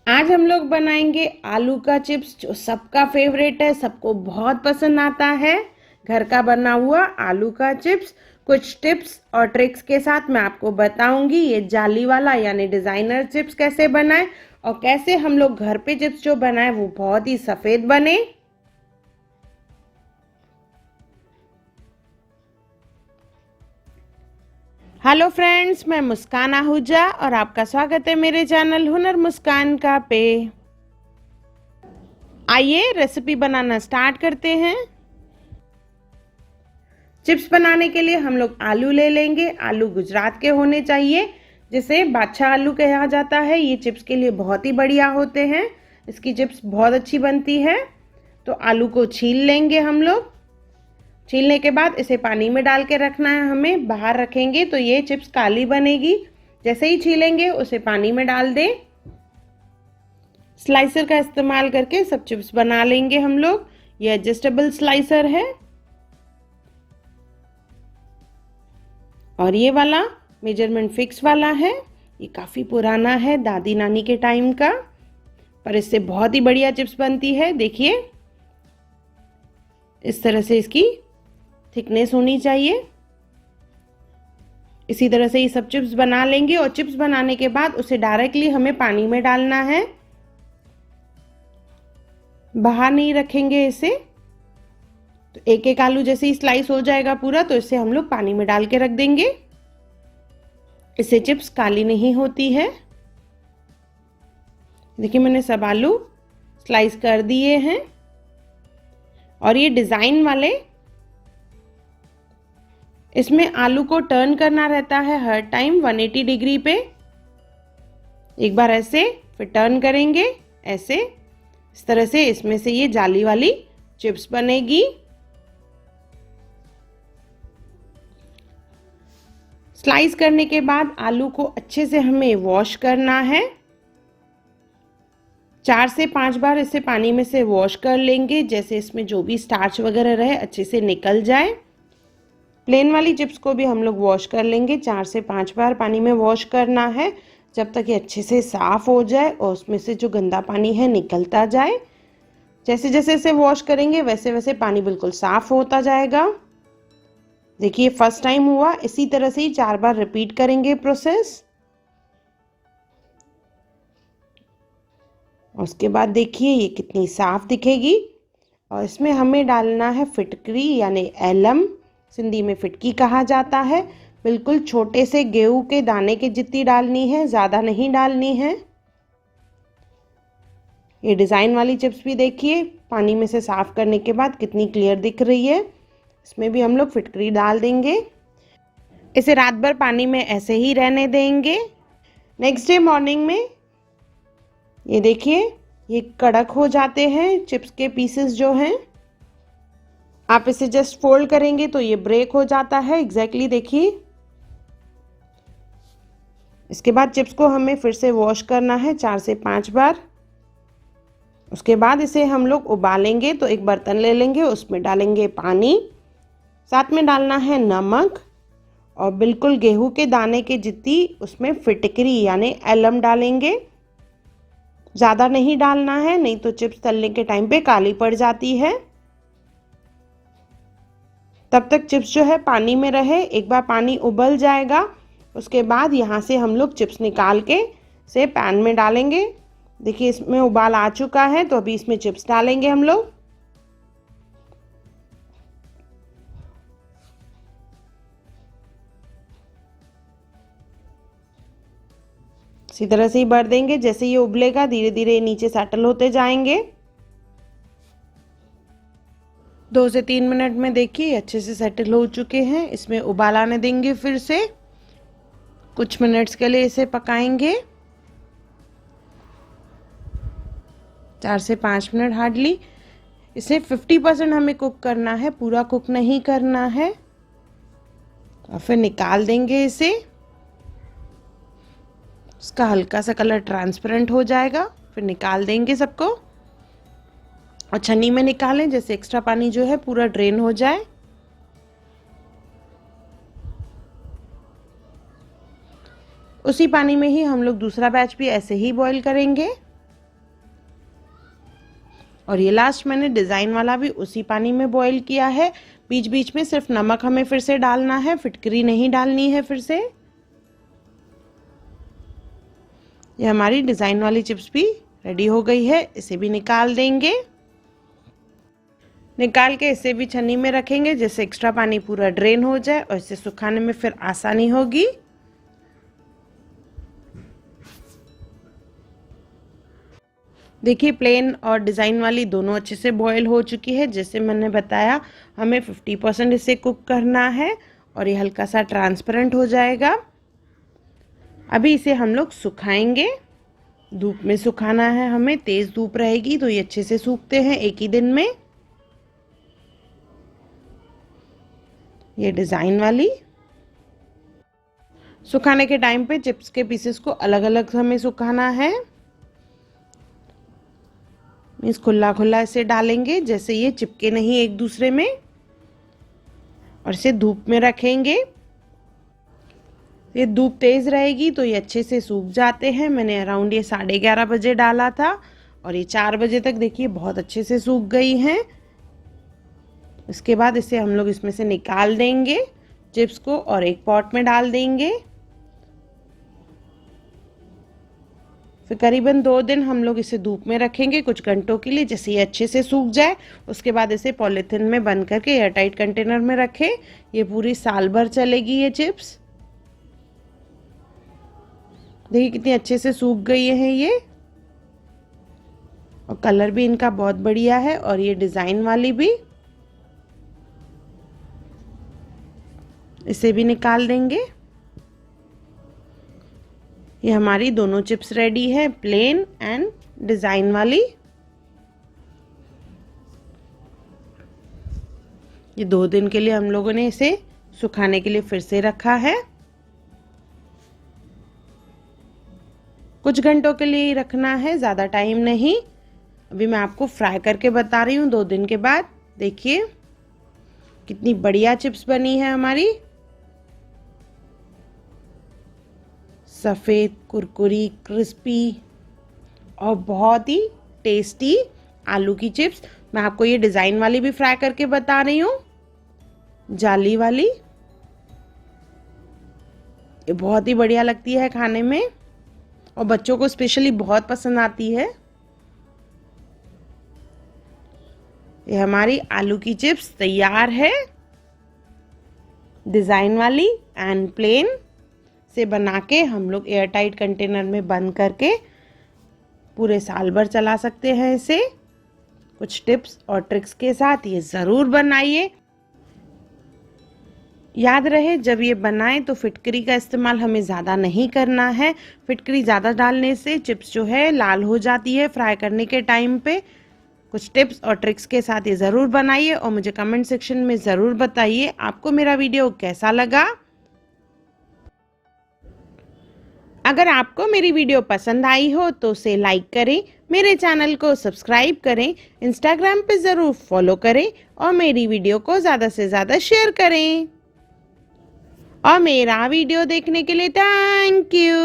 आज हम लोग बनाएंगे आलू का चिप्स जो सबका फेवरेट है, सबको बहुत पसंद आता है। घर का बना हुआ आलू का चिप्स। कुछ टिप्स और ट्रिक्स के साथ मैं आपको बताऊंगी ये जाली वाला यानी डिज़ाइनर चिप्स कैसे बनाएं और कैसे हम लोग घर पे चिप्स जो बनाएं वो बहुत ही सफ़ेद बने। हेलो फ्रेंड्स, मैं मुस्कान आहूजा और आपका स्वागत है मेरे चैनल हुनर मुस्कान का पे। आइए रेसिपी बनाना स्टार्ट करते हैं। चिप्स बनाने के लिए हम लोग आलू ले लेंगे। आलू गुजरात के होने चाहिए, जिसे बादशाह आलू कहा जाता है। ये चिप्स के लिए बहुत ही बढ़िया होते हैं, इसकी चिप्स बहुत अच्छी बनती है। तो आलू को छील लेंगे हम लोग। छीलने के बाद इसे पानी में डाल के रखना है हमें, बाहर रखेंगे तो ये चिप्स काली बनेगी। जैसे ही छीलेंगे उसे पानी में डाल दें। स्लाइसर का इस्तेमाल करके सब चिप्स बना लेंगे हम लोग। ये एडजस्टेबल स्लाइसर है और ये वाला मेजरमेंट फिक्स वाला है। ये काफ़ी पुराना है, दादी नानी के टाइम का, पर इससे बहुत ही बढ़िया चिप्स बनती है। देखिए इस तरह से इसकी थिकनेस होनी चाहिए। इसी तरह से ये सब चिप्स बना लेंगे और चिप्स बनाने के बाद उसे डायरेक्टली हमें पानी में डालना है, बाहर नहीं रखेंगे इसे। तो एक एक आलू जैसे ही स्लाइस हो जाएगा पूरा तो इसे हम लोग पानी में डाल के रख देंगे। इससे चिप्स काली नहीं होती है। देखिए मैंने सब आलू स्लाइस कर दिए हैं। और ये डिज़ाइन वाले, इसमें आलू को टर्न करना रहता है हर टाइम 180 डिग्री पे। एक बार ऐसे, फिर टर्न करेंगे ऐसे। इस तरह से इसमें से ये जाली वाली चिप्स बनेगी। स्लाइस करने के बाद आलू को अच्छे से हमें वॉश करना है। 4 से 5 बार इसे पानी में से वॉश कर लेंगे, जैसे इसमें जो भी स्टार्च वगैरह रहे अच्छे से निकल जाए। प्लेन वाली चिप्स को भी हम लोग वॉश कर लेंगे। 4 से 5 बार पानी में वॉश करना है, जब तक ये अच्छे से साफ़ हो जाए और उसमें से जो गंदा पानी है निकलता जाए। जैसे जैसे इसे वॉश करेंगे वैसे वैसे पानी बिल्कुल साफ़ होता जाएगा। देखिए फर्स्ट टाइम हुआ, इसी तरह से ही 4 बार रिपीट करेंगे प्रोसेस। उसके बाद देखिए ये कितनी साफ़ दिखेगी। और इसमें हमें डालना है फिटकरी यानी एलम, सिंधी में फिटकी कहा जाता है। बिल्कुल छोटे से गेहूं के दाने के जितनी डालनी है, ज़्यादा नहीं डालनी है। ये डिज़ाइन वाली चिप्स भी देखिए पानी में से साफ़ करने के बाद कितनी क्लियर दिख रही है। इसमें भी हम लोग फिटकरी डाल देंगे। इसे रात भर पानी में ऐसे ही रहने देंगे। नेक्स्ट डे मॉर्निंग में ये देखिए ये कड़क हो जाते हैं चिप्स के पीसेस जो हैं। आप इसे जस्ट फोल्ड करेंगे तो ये ब्रेक हो जाता है एग्जैक्टली। देखिए इसके बाद चिप्स को हमें फिर से वॉश करना है 4 से 5 बार। उसके बाद इसे हम लोग उबालेंगे। तो एक बर्तन ले लेंगे, उसमें डालेंगे पानी, साथ में डालना है नमक और बिल्कुल गेहूं के दाने के जितनी उसमें फिटकरी यानी एलम डालेंगे। ज़्यादा नहीं डालना है, नहीं तो चिप्स तलने के टाइम पे काली पड़ जाती है। तब तक चिप्स जो है पानी में रहे। एक बार पानी उबल जाएगा उसके बाद यहाँ से हम लोग चिप्स निकाल के से पैन में डालेंगे। देखिए इसमें उबाल आ चुका है, तो अभी इसमें चिप्स डालेंगे हम लोग। इसी तरह से ही भर देंगे। जैसे ये उबलेगा धीरे धीरे नीचे सेटल होते जाएंगे। 2 से 3 मिनट में देखिए अच्छे से सेटल हो चुके हैं। इसमें उबाल आने देंगे, फिर से कुछ मिनट्स के लिए इसे पकाएंगे। 4 से 5 मिनट हार्डली। इसे 50% हमें कुक करना है, पूरा कुक नहीं करना है। और फिर निकाल देंगे इसे। इसका हल्का सा कलर ट्रांसपेरेंट हो जाएगा, फिर निकाल देंगे सबको। और छन्नी में निकालें, जैसे एक्स्ट्रा पानी जो है पूरा ड्रेन हो जाए। उसी पानी में ही हम लोग दूसरा बैच भी ऐसे ही बॉईल करेंगे। और ये लास्ट मैंने डिज़ाइन वाला भी उसी पानी में बॉईल किया है। बीच बीच में सिर्फ नमक हमें फिर से डालना है, फिटकरी नहीं डालनी है फिर से। ये हमारी डिज़ाइन वाली चिप्स भी रेडी हो गई है, इसे भी निकाल देंगे। निकाल के इसे भी छन्नी में रखेंगे जिससे एक्स्ट्रा पानी पूरा ड्रेन हो जाए और इसे सुखाने में फिर आसानी होगी। देखिए प्लेन और डिज़ाइन वाली दोनों अच्छे से बॉयल हो चुकी है। जैसे मैंने बताया हमें 50% इसे कुक करना है और ये हल्का सा ट्रांसपेरेंट हो जाएगा। अभी इसे हम लोग सुखाएंगे, धूप में सुखाना है हमें। तेज़ धूप रहेगी तो ये अच्छे से सूखते हैं एक ही दिन में। ये डिज़ाइन वाली सुखाने के टाइम पे चिप्स के पीसेस को अलग अलग हमें सुखाना है। इस खुला खुला इसे डालेंगे जैसे ये चिपके नहीं एक दूसरे में, और इसे धूप में रखेंगे। ये धूप तेज़ रहेगी तो ये अच्छे से सूख जाते हैं। मैंने अराउंड ये 11:30 बजे डाला था और ये 4 बजे तक देखिए बहुत अच्छे से सूख गई हैं। इसके बाद इसे हम लोग इसमें से निकाल देंगे चिप्स को और एक पॉट में डाल देंगे। फिर करीबन 2 दिन हम लोग इसे धूप में रखेंगे कुछ घंटों के लिए, जैसे ये अच्छे से सूख जाए। उसके बाद इसे पॉलीथिन में बंद करके एयरटाइट कंटेनर में रखें। ये पूरी साल भर चलेगी ये चिप्स। देखिए कितनी अच्छे से सूख गई हैं ये, और कलर भी इनका बहुत बढ़िया है। और ये डिज़ाइन वाली भी, इसे भी निकाल देंगे। ये हमारी दोनों चिप्स रेडी है, प्लेन एंड डिज़ाइन वाली। ये 2 दिन के लिए हम लोगों ने इसे सुखाने के लिए फिर से रखा है। कुछ घंटों के लिए ही रखना है, ज़्यादा टाइम नहीं। अभी मैं आपको फ्राई करके बता रही हूँ 2 दिन के बाद। देखिए कितनी बढ़िया चिप्स बनी है हमारी, सफ़ेद कुरकुरी क्रिस्पी और बहुत ही टेस्टी आलू की चिप्स। मैं आपको ये डिज़ाइन वाली भी फ्राई करके बता रही हूँ, जाली वाली। ये बहुत ही बढ़िया लगती है खाने में और बच्चों को स्पेशली बहुत पसंद आती है। ये हमारी आलू की चिप्स तैयार है, डिज़ाइन वाली एंड प्लेन। से बना के हम लोग एयरटाइट कंटेनर में बंद करके पूरे साल भर चला सकते हैं इसे। कुछ टिप्स और ट्रिक्स के साथ ये ज़रूर बनाइए। याद रहे जब ये बनाएं तो फिटकरी का इस्तेमाल हमें ज़्यादा नहीं करना है। फिटकरी ज़्यादा डालने से चिप्स जो है लाल हो जाती है फ्राई करने के टाइम पे। कुछ टिप्स और ट्रिक्स के साथ ये ज़रूर बनाइए और मुझे कमेंट सेक्शन में ज़रूर बताइए आपको मेरा वीडियो कैसा लगा। अगर आपको मेरी वीडियो पसंद आई हो तो उसे लाइक करें, मेरे चैनल को सब्सक्राइब करें, इंस्टाग्राम पे ज़रूर फॉलो करें और मेरी वीडियो को ज़्यादा से ज़्यादा शेयर करें। और मेरा वीडियो देखने के लिए थैंक यू।